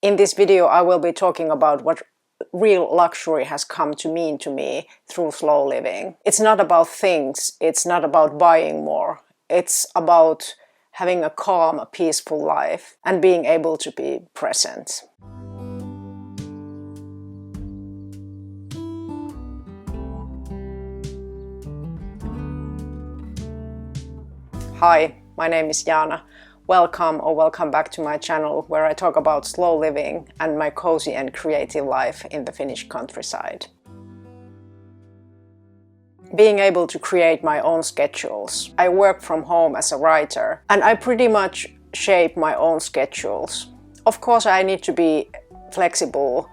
In this video, I will be talking about what real luxury has come to mean to me through slow living. It's not about things, it's not about buying more. It's about having a calm, peaceful life and being able to be present. Hi, my name is Jana. Welcome back to my channel where I talk about slow living and my cozy and creative life in the Finnish countryside. Being able to create my own schedules. I work from home as a writer and I pretty much shape my own schedules. Of course, I need to be flexible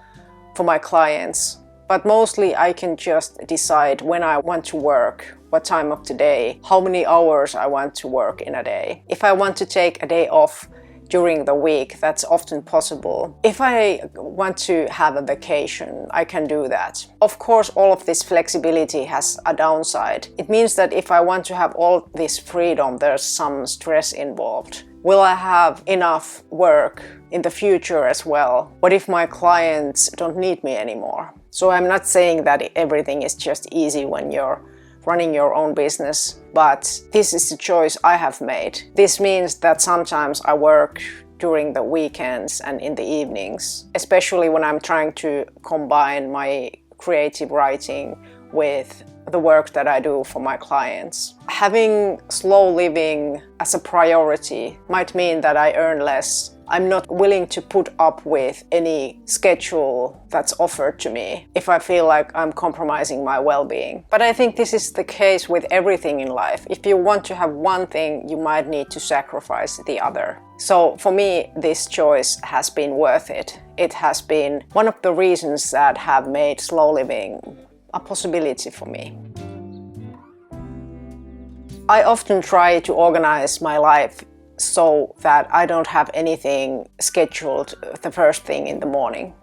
for my clients, but mostly I can just decide when I want to work, what time of the day, how many hours I want to work in a day. If I want to take a day off during the week, that's often possible. If I want to have a vacation, I can do that. Of course, all of this flexibility has a downside. It means that if I want to have all this freedom, there's some stress involved. Will I have enough work in the future as well? What if my clients don't need me anymore? So I'm not saying that everything is just easy when you're running your own business, but this is the choice I have made. This means that sometimes I work during the weekends and in the evenings, especially when I'm trying to combine my creative writing with the work that I do for my clients. Having slow living as a priority might mean that I earn less. I'm not willing to put up with any schedule that's offered to me if I feel like I'm compromising my well-being. But I think this is the case with everything in life. If you want to have one thing, you might need to sacrifice the other. So for me, this choice has been worth it. It has been one of the reasons that have made slow living a possibility for me. I often try to organize my life so that I don't have anything scheduled the first thing in the morning,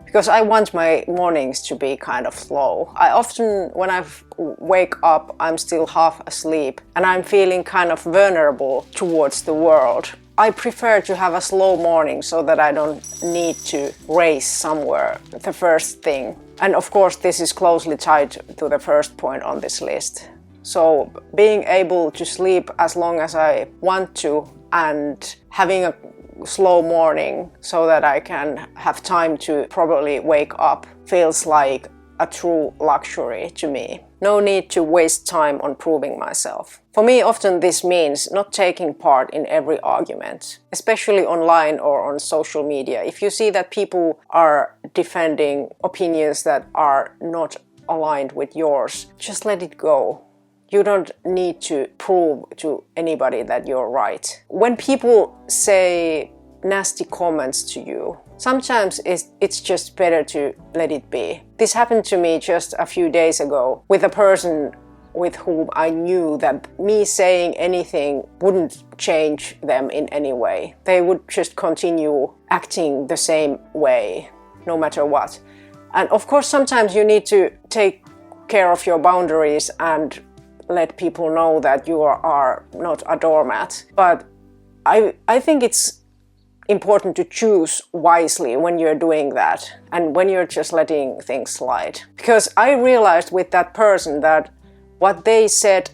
because I want my mornings to be kind of slow. I often, when I wake up, I'm still half asleep and I'm feeling kind of vulnerable towards the world. I prefer to have a slow morning so that I don't need to race somewhere the first thing. And of course, this is closely tied to the first point on this list. So being able to sleep as long as I want to and having a slow morning so that I can have time to probably wake up feels like a true luxury to me. No need to waste time on proving myself. For me, often this means not taking part in every argument, especially online or on social media. If you see that people are defending opinions that are not aligned with yours, just let it go. You don't need to prove to anybody that you're right. When people say nasty comments to you, sometimes it's just better to let it be. This happened to me just a few days ago with a person with whom I knew that me saying anything wouldn't change them in any way. They would just continue acting the same way, no matter what. And of course, sometimes you need to take care of your boundaries and let people know that you are not a doormat. But I think it's important to choose wisely when you're doing that and when you're just letting things slide. Because I realized with that person that what they said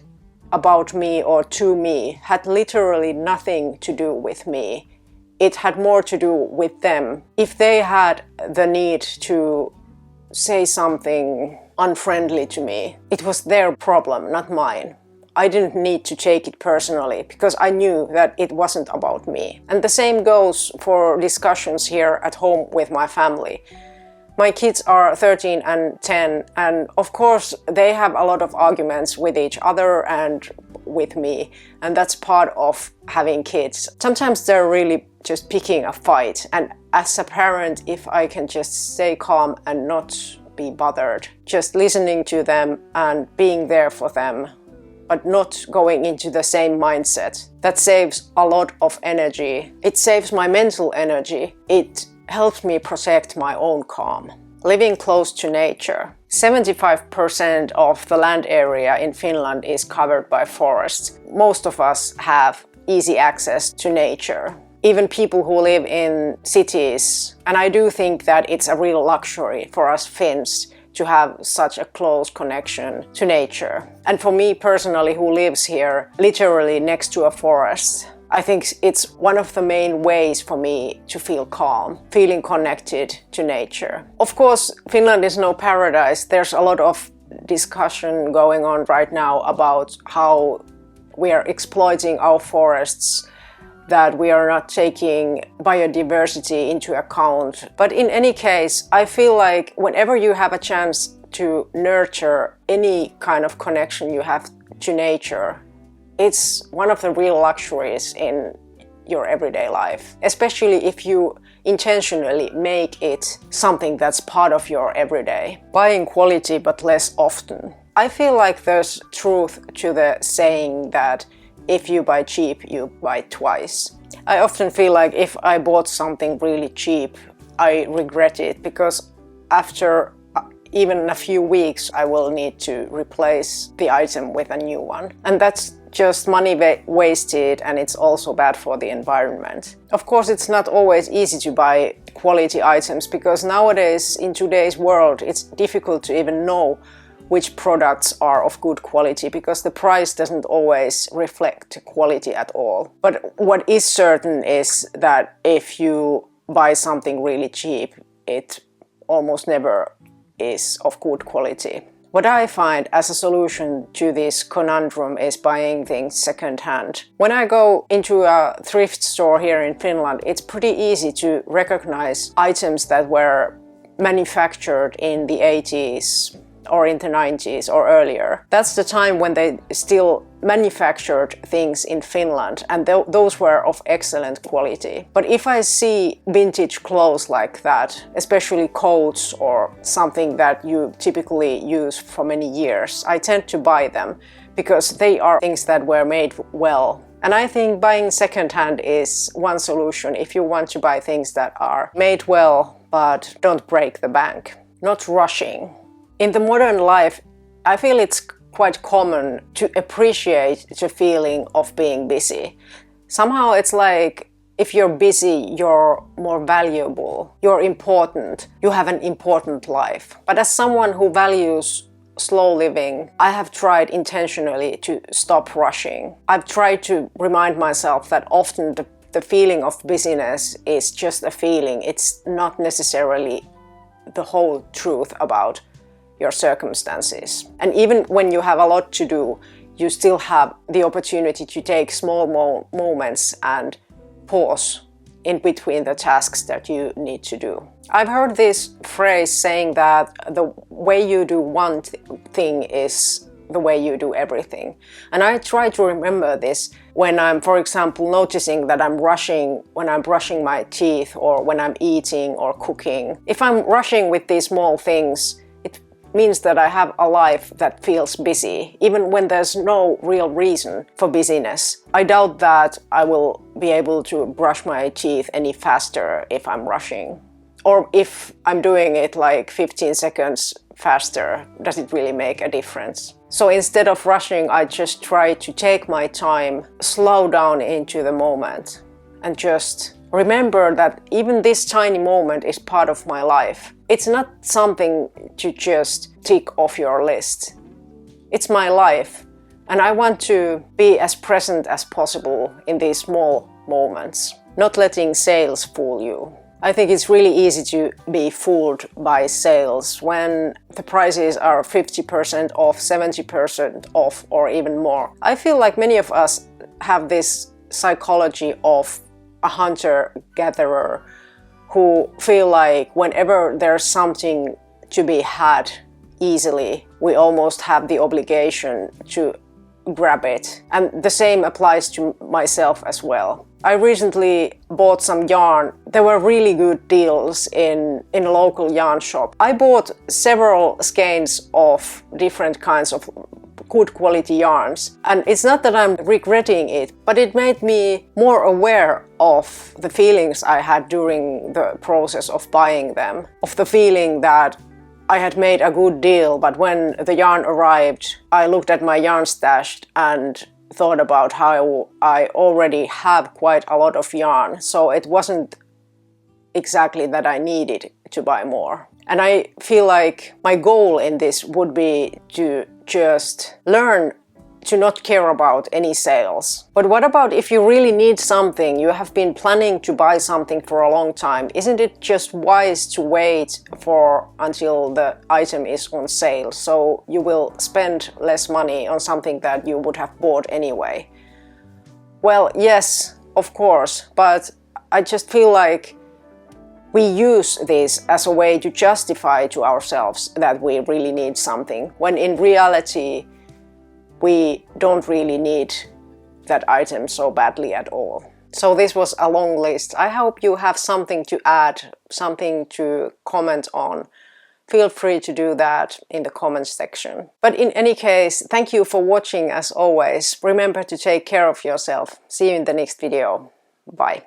about me or to me had literally nothing to do with me. It had more to do with them. If they had the need to say something unfriendly to me, it was their problem, not mine. I didn't need to take it personally because I knew that it wasn't about me. And the same goes for discussions here at home with my family. My kids are 13 and 10, and of course they have a lot of arguments with each other and with me, and that's part of having kids. Sometimes they're really just picking a fight, and as a parent, if I can just stay calm and not be bothered, just listening to them and being there for them, but not going into the same mindset, that saves a lot of energy. It saves my mental energy. It helps me protect my own calm. Living close to nature. 75% of the land area in Finland is covered by forests. Most of us have easy access to nature. even people who live in cities. And I do think that it's a real luxury for us Finns to have such a close connection to nature. And for me personally, who lives here literally next to a forest, I think it's one of the main ways for me to feel calm, feeling connected to nature. Of course, Finland is no paradise. There's a lot of discussion going on right now about how we are exploiting our forests, that we are not taking biodiversity into account. But in any case, I feel like whenever you have a chance to nurture any kind of connection you have to nature, it's one of the real luxuries in your everyday life, especially if you intentionally make it something that's part of your everyday. Buying quality but less often. I feel like there's truth to the saying that if you buy cheap, you buy twice. I often feel like if I bought something really cheap, I regret it, because after even a few weeks I will need to replace the item with a new one. And that's just money wasted, and it's also bad for the environment. Of course, it's not always easy to buy quality items, because nowadays, in today's world, it's difficult to even know which products are of good quality, because the price doesn't always reflect quality at all. But what is certain is that if you buy something really cheap, it almost never is of good quality. What I find as a solution to this conundrum is buying things secondhand. When I go into a thrift store here in Finland, it's pretty easy to recognize items that were manufactured in the 80s or in the 90s or earlier. That's the time when they still manufactured things in Finland, and those were of excellent quality. But if I see vintage clothes like that, especially coats or something that you typically use for many years, I tend to buy them because they are things that were made well. And I think buying secondhand is one solution if you want to buy things that are made well but don't break the bank. Not rushing. In the modern life, I feel it's quite common to appreciate the feeling of being busy. Somehow it's like if you're busy, you're more valuable, you're important, you have an important life. But as someone who values slow living, I have tried intentionally to stop rushing. I've tried to remind myself that often the feeling of busyness is just a feeling. It's not necessarily the whole truth about your circumstances. And even when you have a lot to do, you still have the opportunity to take small moments and pause in between the tasks that you need to do. I've heard this phrase saying that the way you do one thing is the way you do everything. And I try to remember this when I'm, for example, noticing that I'm rushing when I'm brushing my teeth or when I'm eating or cooking. If I'm rushing with these small things, means that I have a life that feels busy, even when there's no real reason for busyness. I doubt that I will be able to brush my teeth any faster if I'm rushing. Or if I'm doing it like 15 seconds faster, does it really make a difference? So instead of rushing, I just try to take my time, slow down into the moment, and just remember that even this tiny moment is part of my life. It's not something to just tick off your list. It's my life, and I want to be as present as possible in these small moments, not letting sales fool you. I think it's really easy to be fooled by sales when the prices are 50% off, 70% off, or even more. I feel like many of us have this psychology of a hunter-gatherer who feel like whenever there's something to be had easily, we almost have the obligation to grab it. And the same applies to myself as well. I recently bought some yarn. There were really good deals in a local yarn shop. I bought several skeins of different kinds of good quality yarns. And it's not that I'm regretting it, but it made me more aware of the feelings I had during the process of buying them. Of the feeling that I had made a good deal, but when the yarn arrived, I looked at my yarn stash and thought about how I already have quite a lot of yarn, so it wasn't exactly that I needed to buy more. And I feel like my goal in this would be to just learn to not care about any sales. But what about if you really need something, you have been planning to buy something for a long time? Isn't it just wise to wait until the item is on sale, so you will spend less money on something that you would have bought anyway? Well, yes, of course, but I just feel like we use this as a way to justify to ourselves that we really need something, when in reality we don't really need that item so badly at all. So this was a long list. I hope you have something to add, something to comment on. Feel free to do that in the comments section. But in any case, thank you for watching as always. Remember to take care of yourself. See you in the next video. Bye.